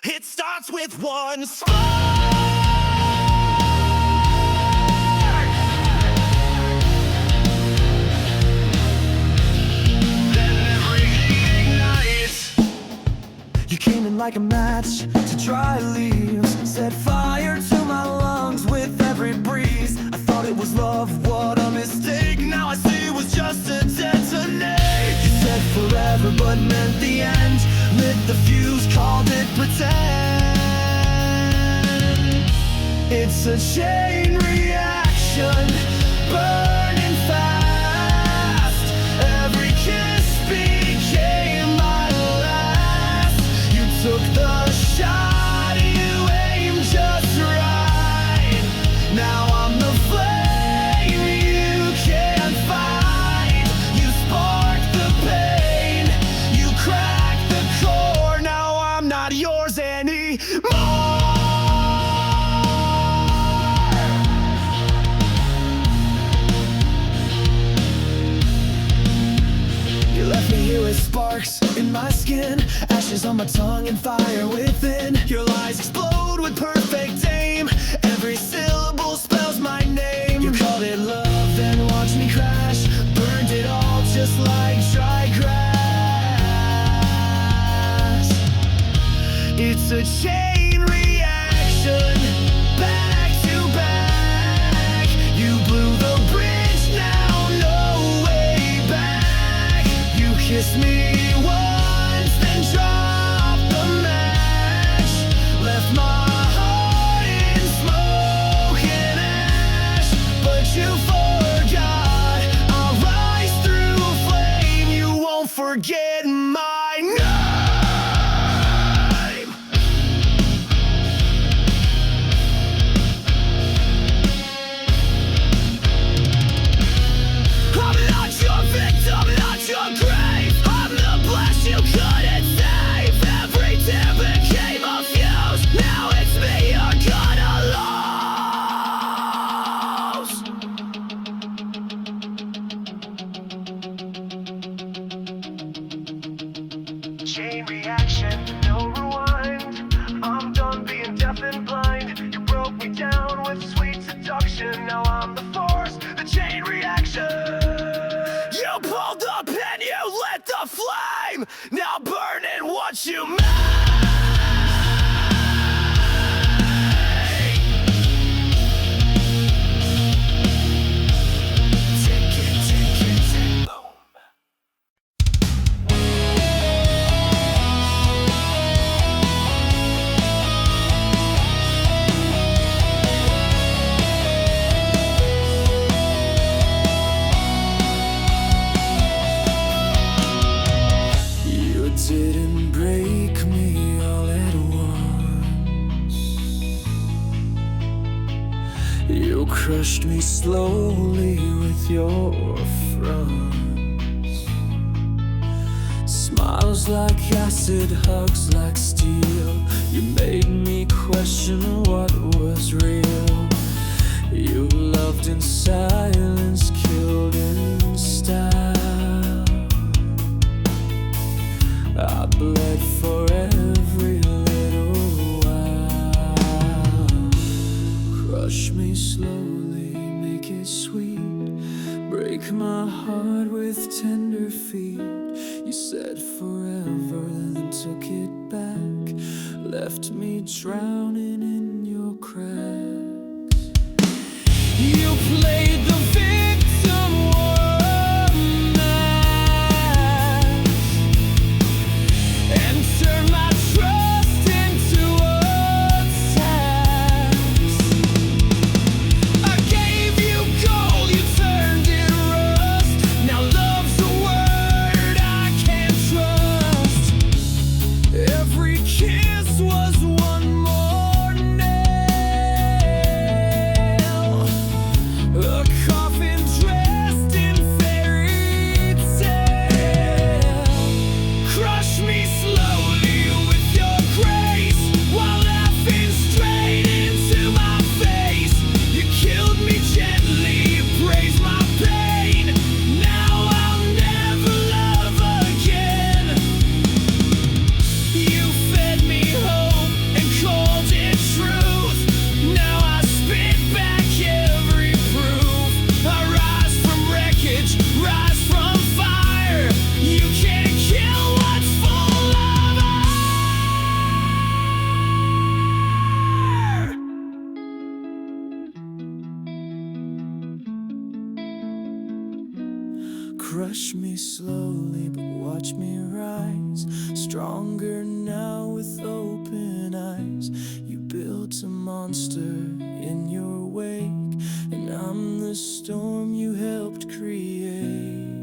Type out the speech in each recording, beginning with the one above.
It starts with one spark. You came in like a match to dry leaves, set fire to my lungs with every breeze. I thought it was love, what a mistake. Now I see it was just a detonate. You said forever but meant the end. Lit the fuse, called it pretend. It's a chain reaction, burning fast. Every kiss became my last. You took the shot, you aimed just right. Now I'm the flame you can't fight. You sparked the pain, you cracked the core. Now I'm not yours anymore. Sparks in my skin, ashes on my tongue and fire within. Your lies explode with perfect aim. Every syllable spells my name. You called it love, then watched me crash. Burned it all just like dry grass. It's a chain reaction, back to back. You blew the bridge, now no way back. You kissed me once, then dropped the match. Left my heart in smoke and ash. But you forgot, I'll rise through flame. You won't forget my name. I'm not your victim, not your grave. I'm the blast you couldn't save. Every tear became a fuse. Now it's me you're gonna lose. Chain reaction, no rewind. I'm done being deaf and blind. You broke me down with sweet seduction. Now I'm the force, the chain reaction. You pulled the pin, you lit the flame. Now burning what you made. Tick it, boom. You didn't break me all at once. You crushed me slowly with your fronts. Smiles like acid, hugs like steel. You made me question what was real. You loved in silence, killed in style. I bled for every little while. Crush me slowly, make it sweet. Break my heart with tender feet. You said forever, then took it back. Left me drowning in your cracks. You played the victim woman and turned my trust into a tax. I gave you gold, you turned it rust. Now love's a word I can't trust. Every kiss was one more name. Crush me slowly, but watch me rise. Stronger now with open eyes. You built a monster in your wake, and I'm the storm you helped create.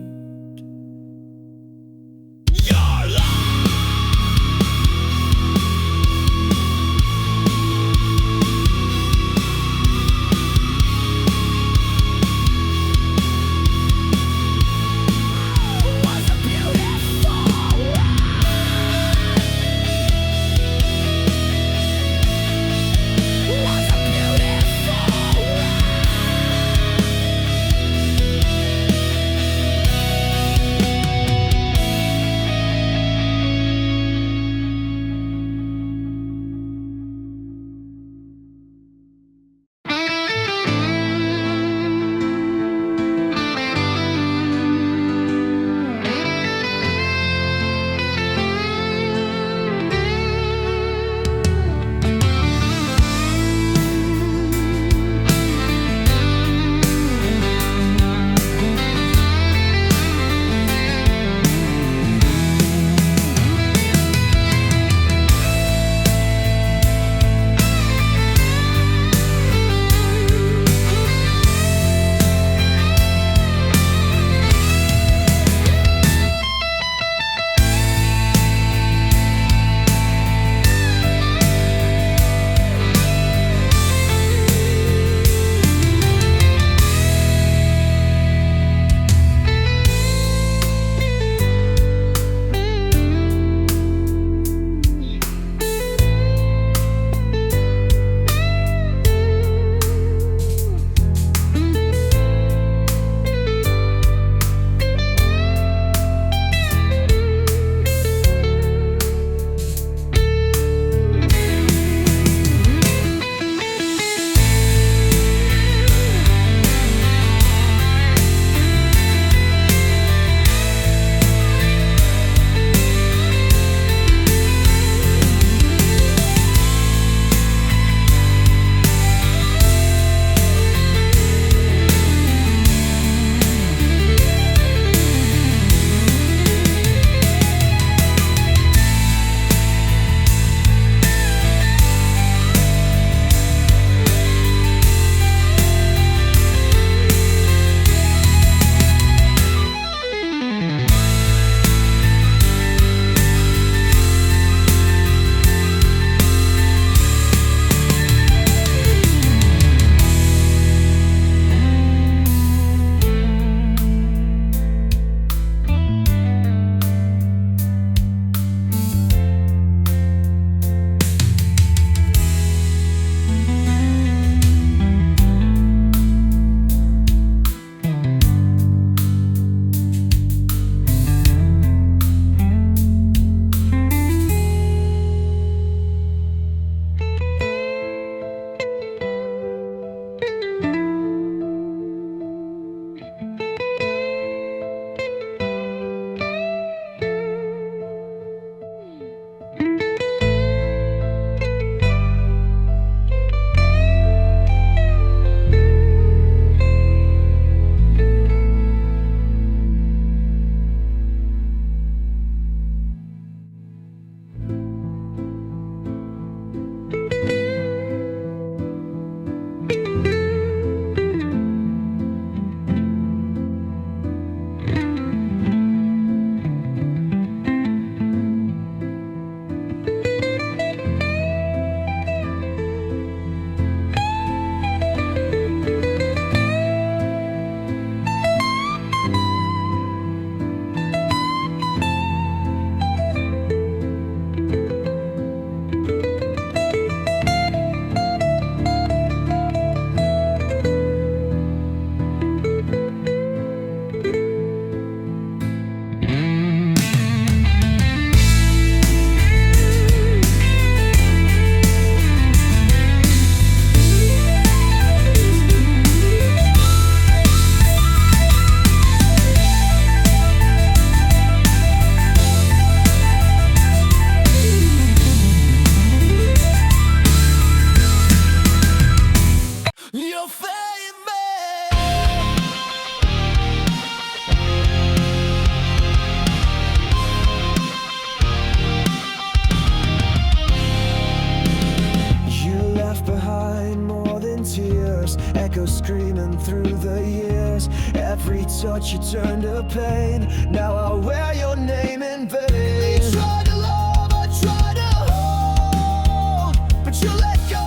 screaming through the years. Every touch you turn to pain. Now I wear your name in vain. I tried to love, I tried to hold, but you let go.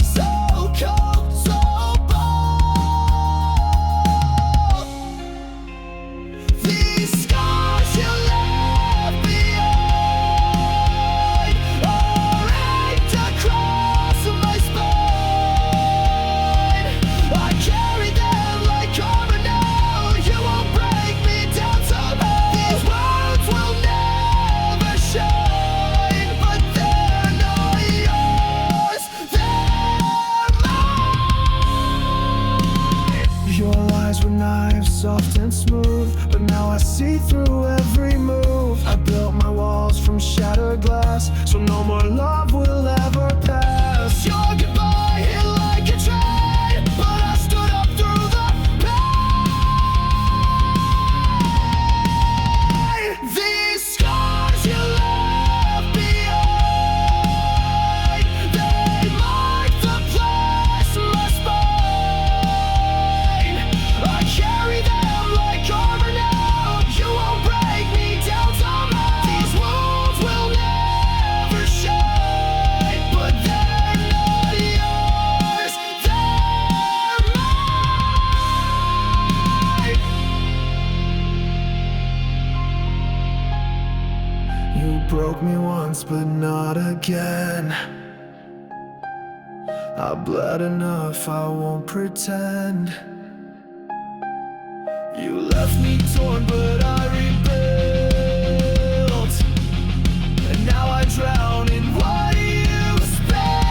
So cold, so bold. These scars you left behind are raked across my spine. I carry them like armor now. You won't break me down somehow. These words will never shine, but they're not yours, they're mine. Your lies were knives, soft and smooth, but now I see through every move. I built my walls from shattered glass, so no more love will ever pass. Your goodbye hit like a train, but I stood up through the pain. These scars you left behind, they mark the place my spine. I carry them like armor now. You won't break me down somehow. These wounds will never shine, but they're not yours, they're mine. You broke me once, but not again. I bled enough, I won't pretend. You left me torn, but I rebuilt. And now I drown in what you spill.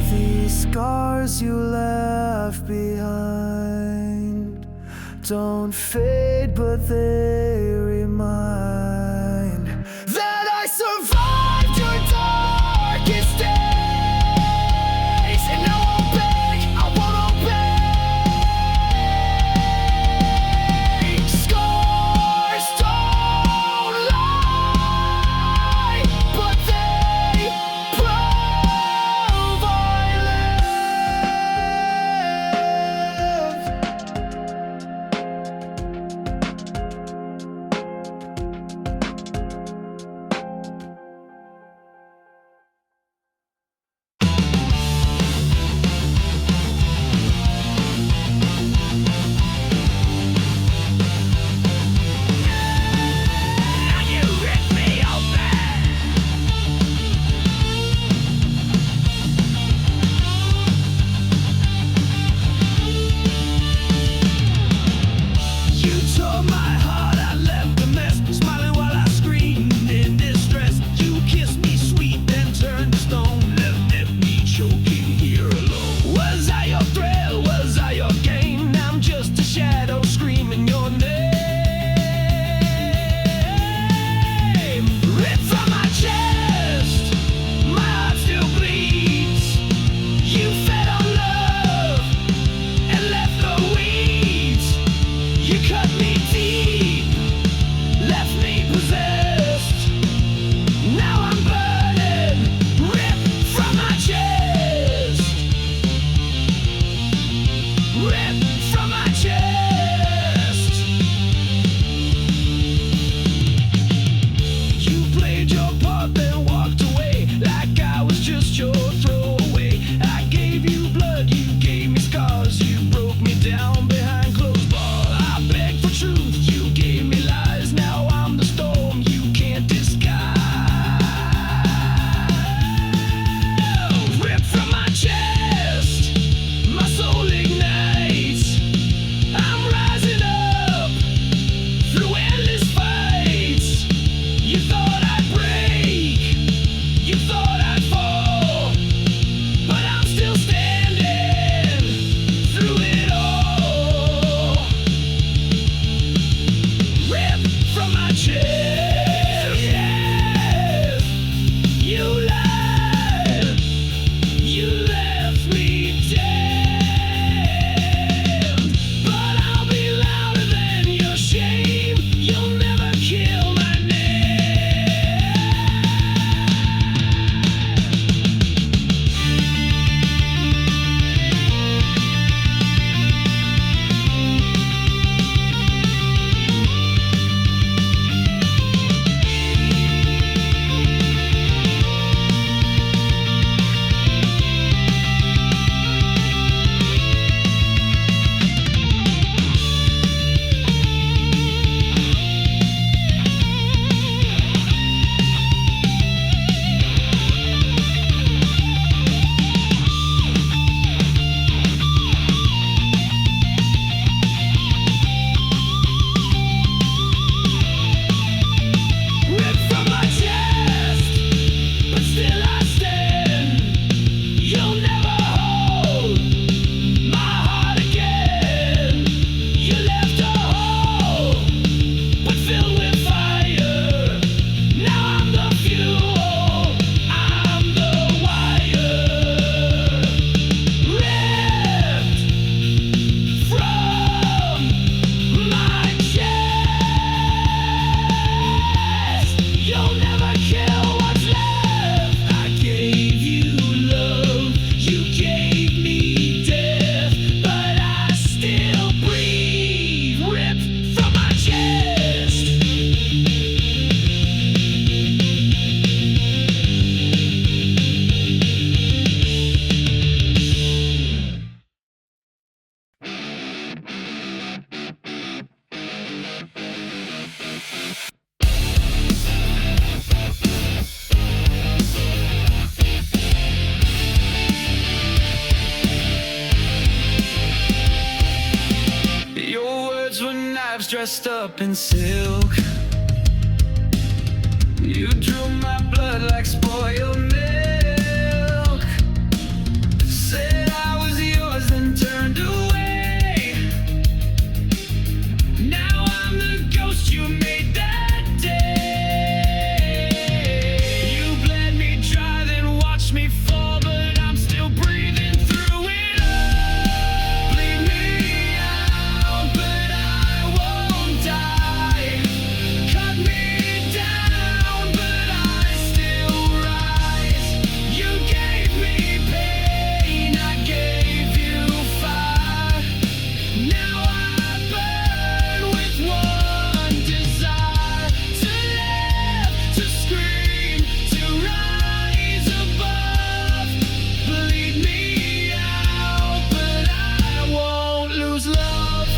These scars you left behind don't fade, but they remind that I survived your darkest days. And now I'll beg, I won't obey. Scars don't lie, but they prove I live. dressed up in silk. You drew my blood like spoiled milk. Said I was yours, then turned away. Now I'm the ghost you made that day. You bled me dry, then watched me fall, but I'm still breathing through it all. Bleed me out, but I won't die. Cut me down, but I still rise. You gave me pain, I gave you fire. Now I burn with one desire: to live, to scream, to rise above. Bleed me out, but I won't lose love.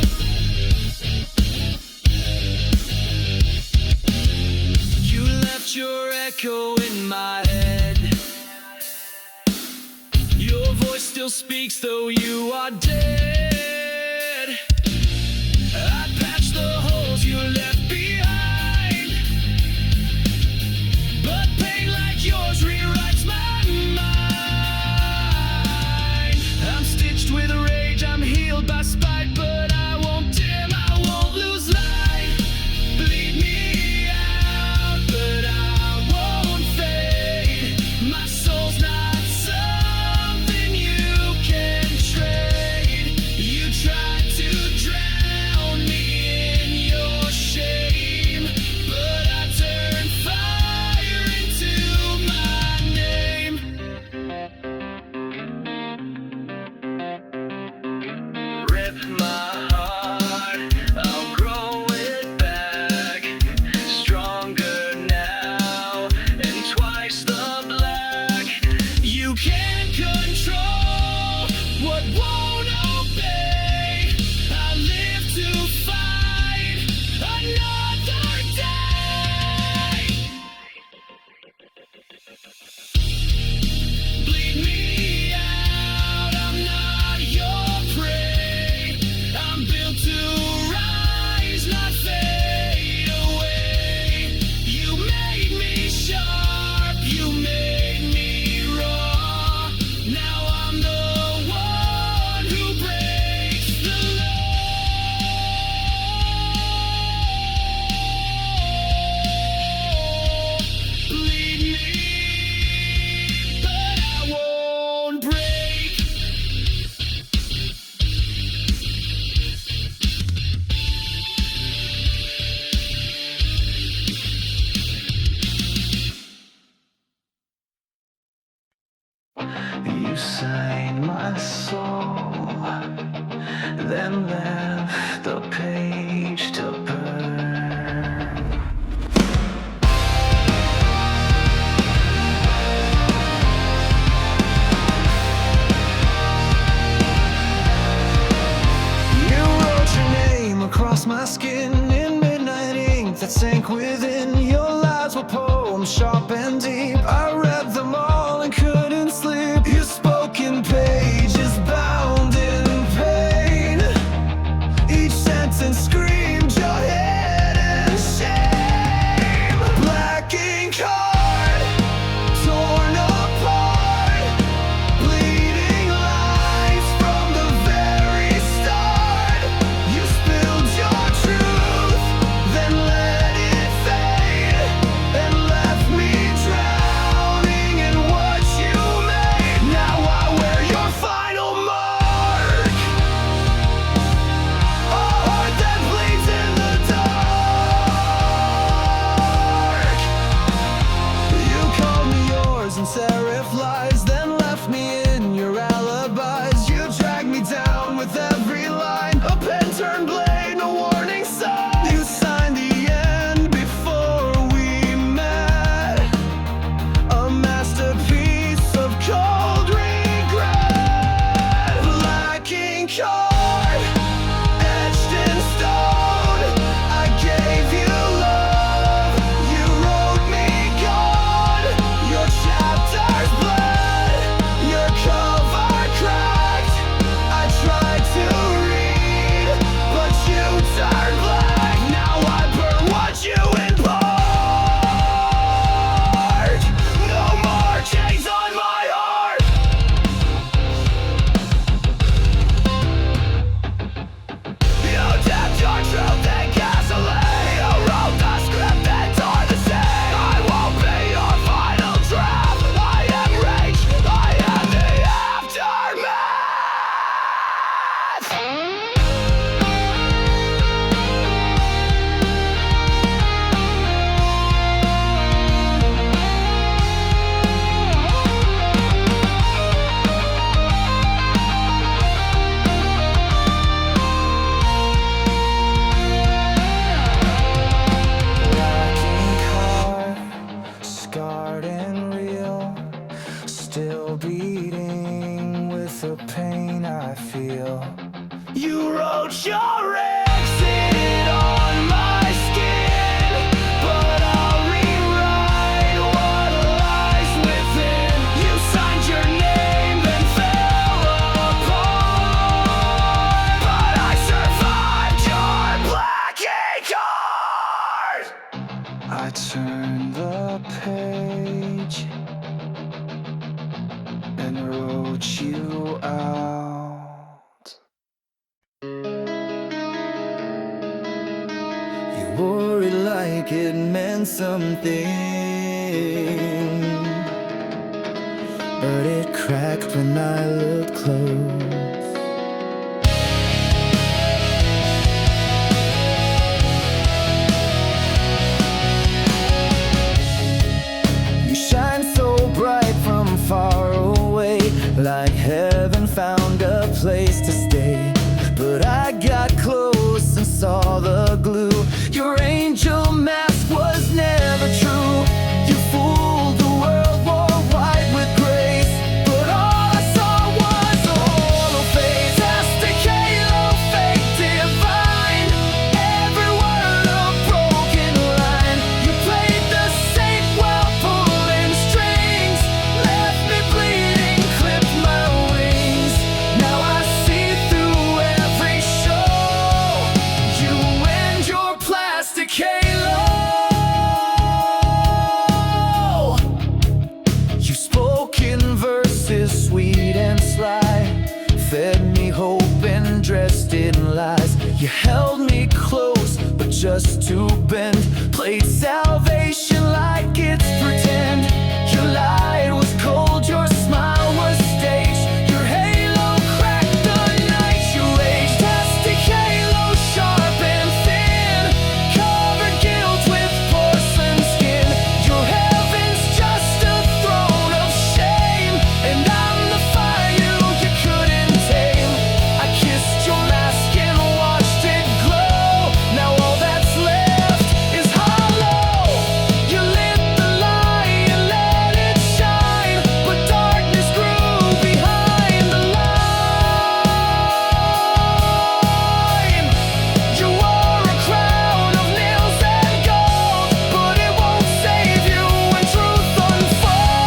You left your echo in my head. Your voice still speaks, though you are dead. I patched the holes you left behind, but pain like yours rewrites my mind. I'm stitched with rage, I'm healed by spite, but I won't dim, I won't lose light. Bleed me out, but I won't fade. My soul's not something you can trade. You tried to drown me in your shame, but I turned fire into my name. Rip my heart, I'll grow it back. Stronger now, and twice the black. You can't control what won't obey. I live to fight another day. Bleed me out, I'm not your prey. I'm built to rise, not fade away. You made me sharp, you made me raw. Now I'm the one who breaks the law. Bleed me, but I won't break. You sang my soul, then left the page to burn. You wrote your name across my skin in midnight ink that sank within. Your lies were poems sharp and deep. I read them all and couldn't sleep. You spoke in pages bound in pain. Each sentence screamed your exit on my skin, but I'll rewrite what lies within. You signed your name, then fell apart, but I survived your black ink art. I turned the page and wrote you out. You wore it like it meant something, but it cracked when I looked close. You shine so bright from far away, like heaven found a place to stay. But I got close and saw the glue. Your angel mask was never true. You fooled the world, wore white with grace, but all I saw was a hollow face. Plastic halo, fake divine, every word a broken line. You played the saint while pulling strings, left me bleeding, clipped my wings. Now I see through every show, you and your plastic halo. You spoke in verses sweet and sly, fed me hope and dressed in lies. You held me close, but just to bend, played salvation like it's pretend. Your light was cold, your smile was staged. Your halo cracked the night you raged. Plastic halo, sharp and thin, covered guilt with porcelain skin. Your heaven's just a throne of shame, and I'm the fire you couldn't tame. I kissed your mask and watched it glow. Now all that's left is hollow. You lit the light and let it shine, but darkness grew behind the line. You wore a crown of nails and gold, but it won't save you when truth unfolds.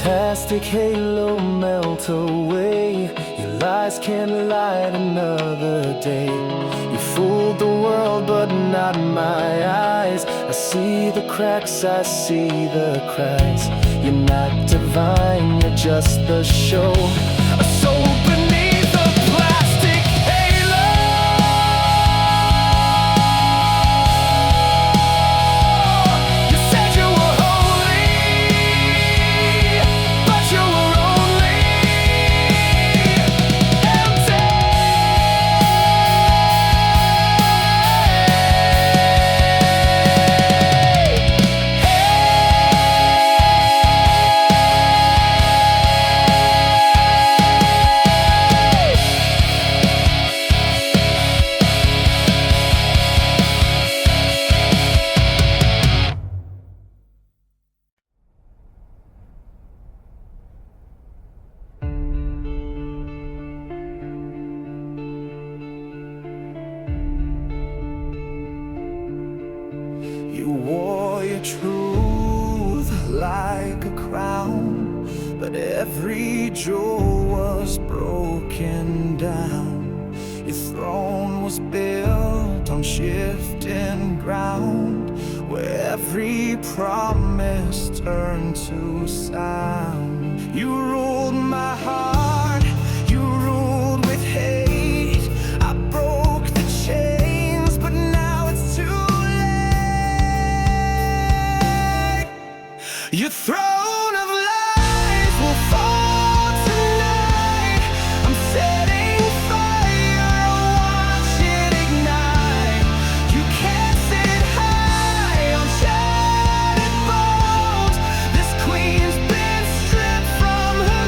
Plastic halo, melt away. Your lies can't light another day. You fooled the world, but not my eyes. I see the cracks, I see the cries. You're not divine, you're just the show. A soul beneath a plastic halo. You said you were holy, but you were only empty. You wore your truth like a crown, but every jewel was broken down. Your throne was built on shifting ground, where every promise turned to sound. You ruled my heart, you ruled with hate. I broke the chains, but now it's too late. Your throne of lies will fall tonight. I'm setting fire, watch it ignite. You can't sit high on shattered bones. This queen's been stripped from her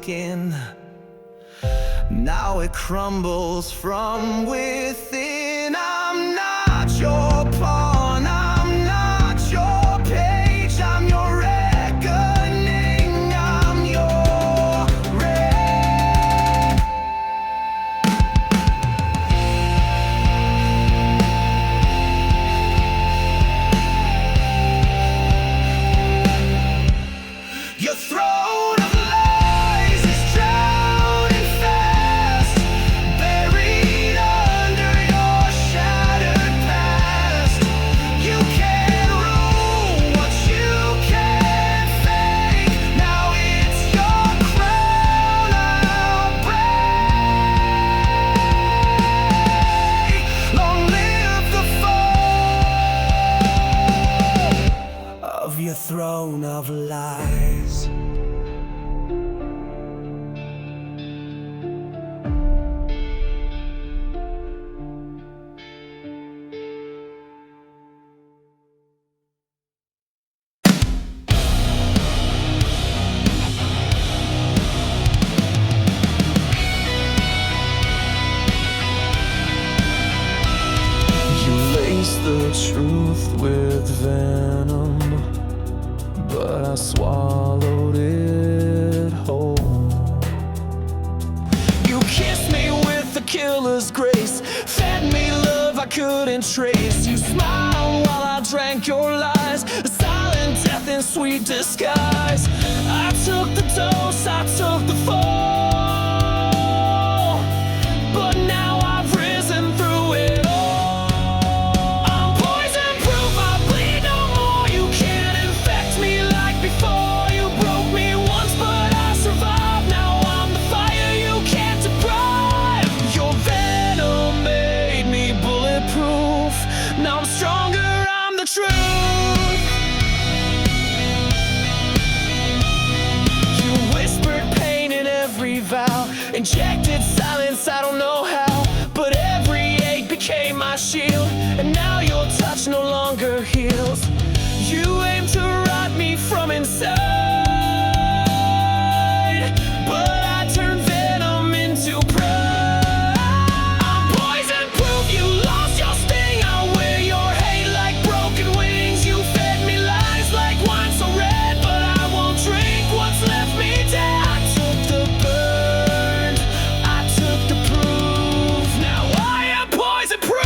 broken. Now it crumbles from within. I'm not your pawn, I'm not your page, I'm your reckoning, I'm your Your throne of lies is drowning fast, buried under your shattered past. You can't rule what you can't fake. Now it's your crown I'll break. Long live the fall of your throne of lies. You lace the truth with venom, but I swallowed it whole. You kissed me with a killer's grace, fed me love I couldn't trace. You smiled while I drank your lies, a silent death in sweet disguise. I took the dose, I took the fall, but now I've risen through it all. I'm poison proof, I bleed no more. You can't infect me like before. You broke me once, but I survived. Now I'm the fire you can't deprive. Your venom made me bulletproof. Now I'm stronger, I'm the truth. You whispered pain in every vow, injected silence, I don't know how, but every ache became my shield, and now your touch no longer heals. You aim to rot me from inside, but I turn venom into pride. I'm poison proof, you lost your sting. I wear your hate like broken wings. You fed me lies like wine so red, but I won't drink what's left me dead. I took the burn, I took the proof. Now I am poison proof.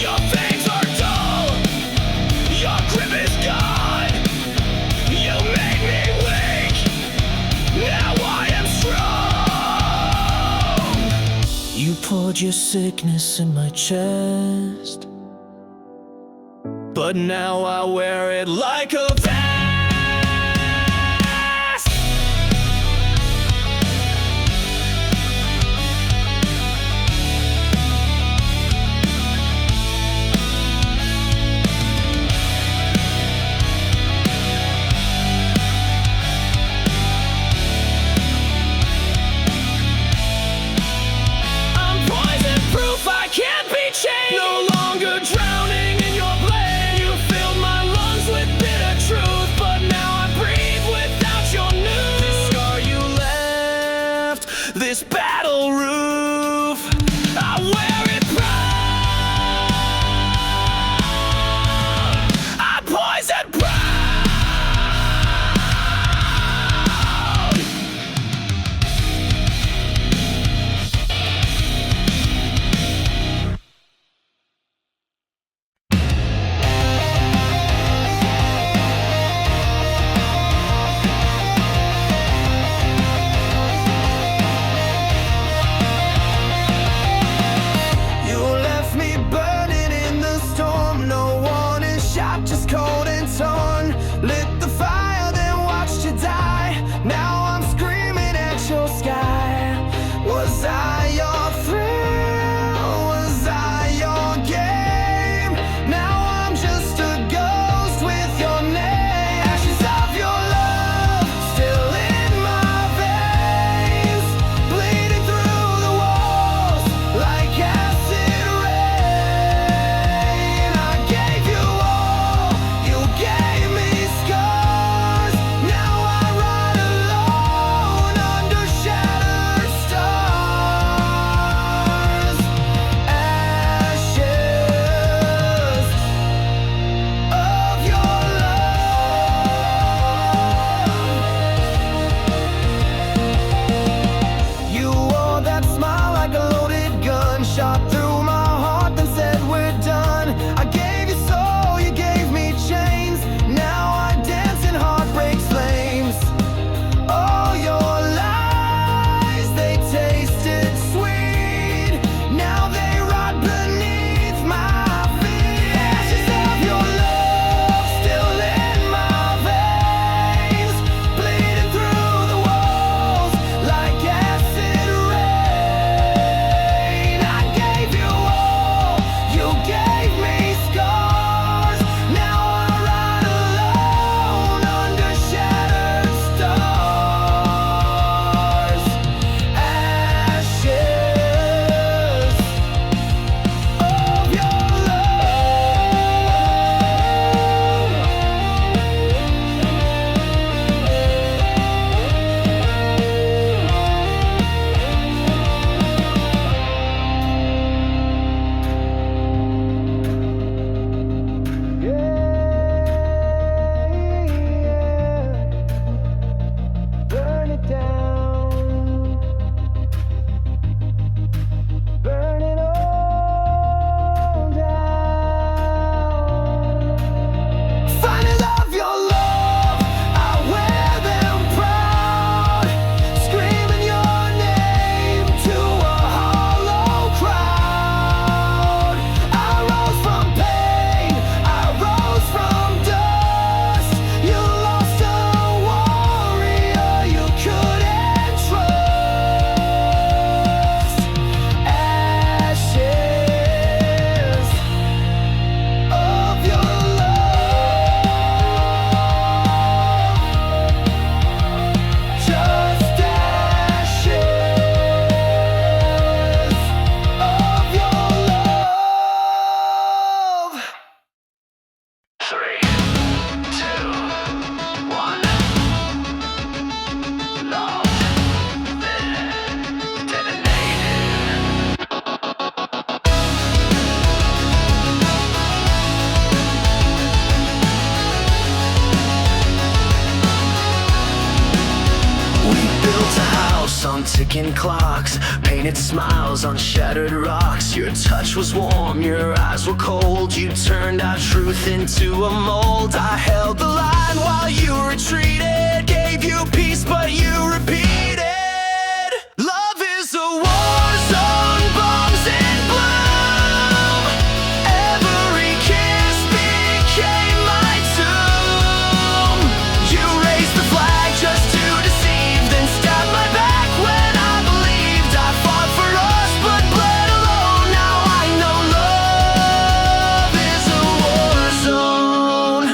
Your fangs are dull, your grip is gone. You made me weak, now I am strong. You poured your sickness in my chest, but now I wear it like a vest. I'm poison proof, I can't be chained. No longer drowning in your blade. You filled my lungs with bitter truth. ticking clocks, painted smiles on shattered rocks. Your touch was warm, your eyes were cold. You turned our truth into a mold. I held the line while you retreated, gave you peace but you repeated. Love is a war zone, bombs in bloom. Every kiss became my tomb. You raised the flag just to deceive, then stabbed my back when I believed. I fought for us but bled alone. Now I know love is a war zone.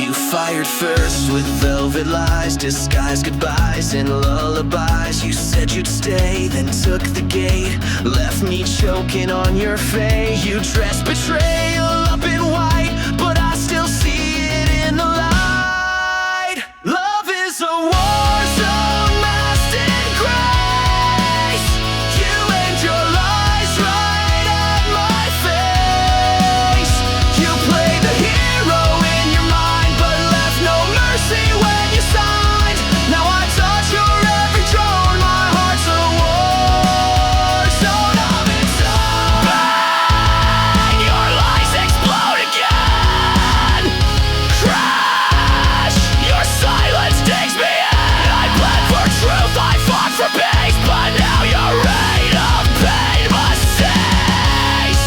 You fired first with velvet lies, disguised goodbyes and lullabies. You said you'd stay, then took the gate, left me choking on your fate. You dressed betrayal up in white, but I still see it in the light. Love is a war zone, masked in grace. You aimed your lies right at my face. You played the hero in your mind, but left no mercy when you signed. Now I touch your every drone, my heart's a war zone of its own. Bang! Your lies explode again. Crash! Your silence takes me in. I bled for truth, I fought for peace, but now your reign of pain must cease.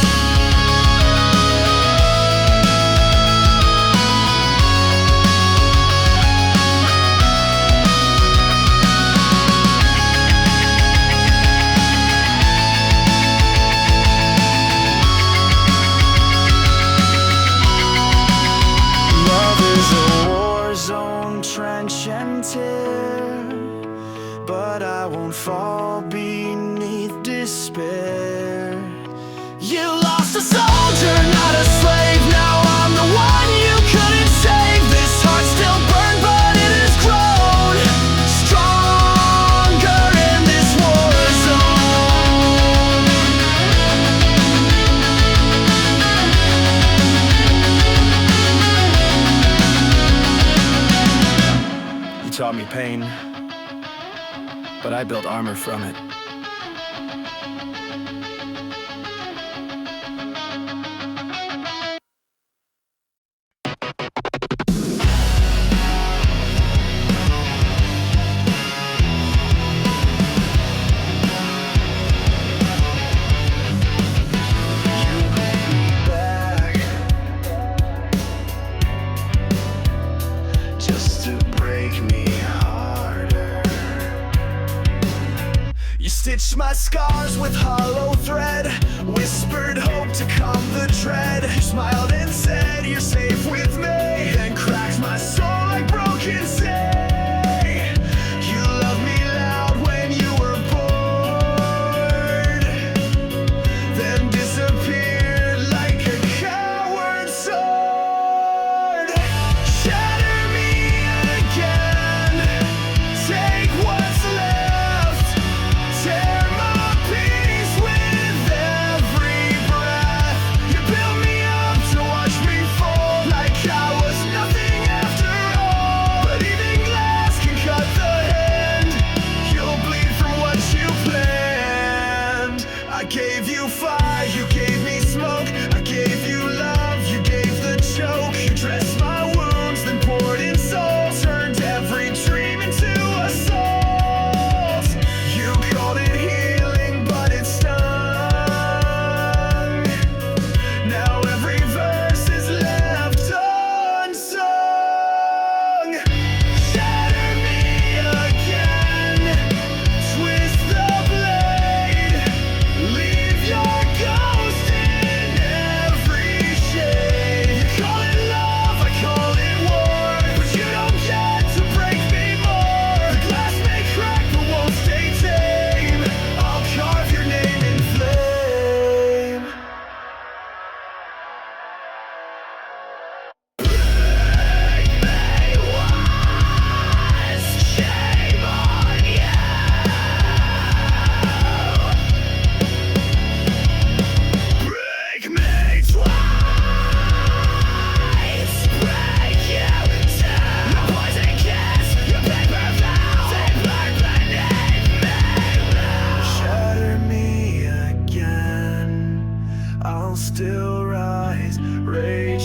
Love is a war zone, trench and tear, but I won't fall beneath despair. You lost a soldier, not a slave. Now I'm the one you couldn't save. This heart still burned, but it has grown stronger in this war zone. You taught me pain, but I built armor from it. Just to break me harder. You stitched my scars with hollow thread, whispered hope to calm the dread. You smiled and said you're safe with me, then cracked my soul like broken say. You loved me loud when you were bored, then disappeared like a coward sword. Shatter me again, take what's left, tear my peace with every breath. You built me up to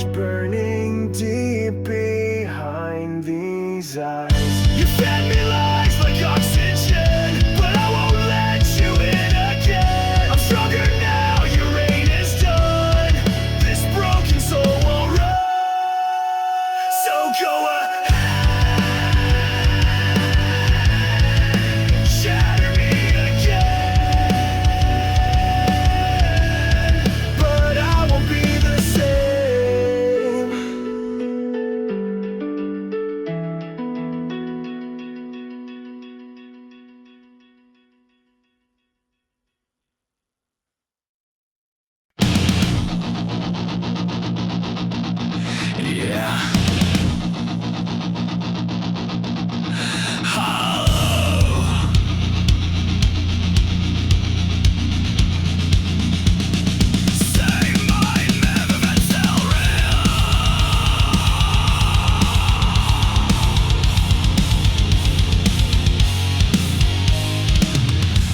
rage burning deep behind these eyes. You fed me lies like oxygen, but I won't let you in again. I'm stronger now, your reign is done. This broken soul won't run. So go ahead, shatter me again, but I won't be the same. Yeah.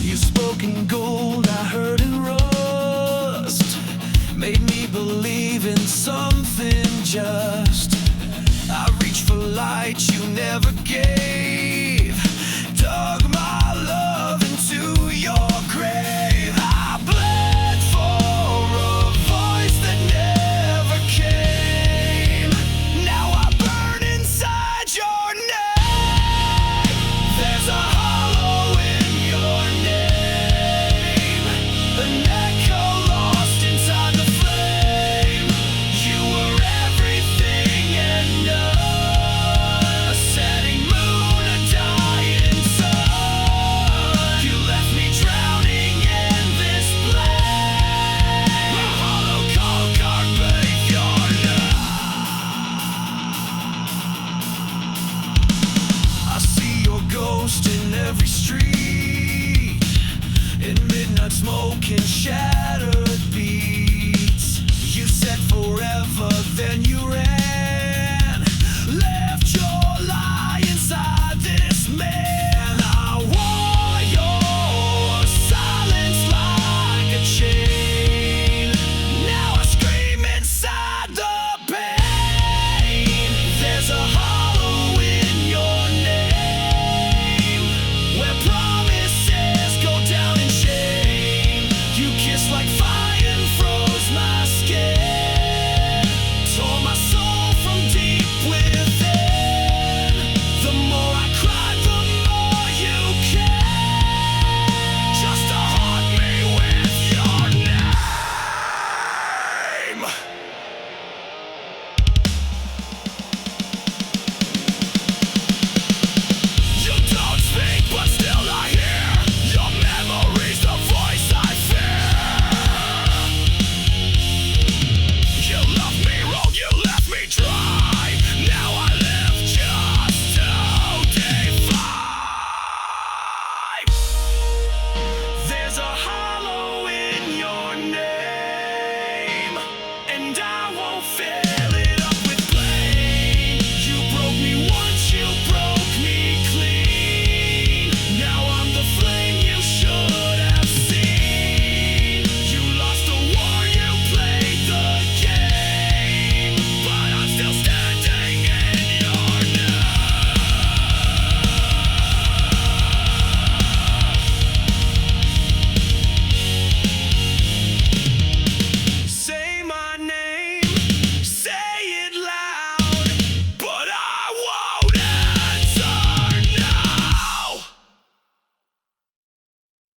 You spoke in gold, I heard in rust. Made me believe in something just. I reached for light you never gave.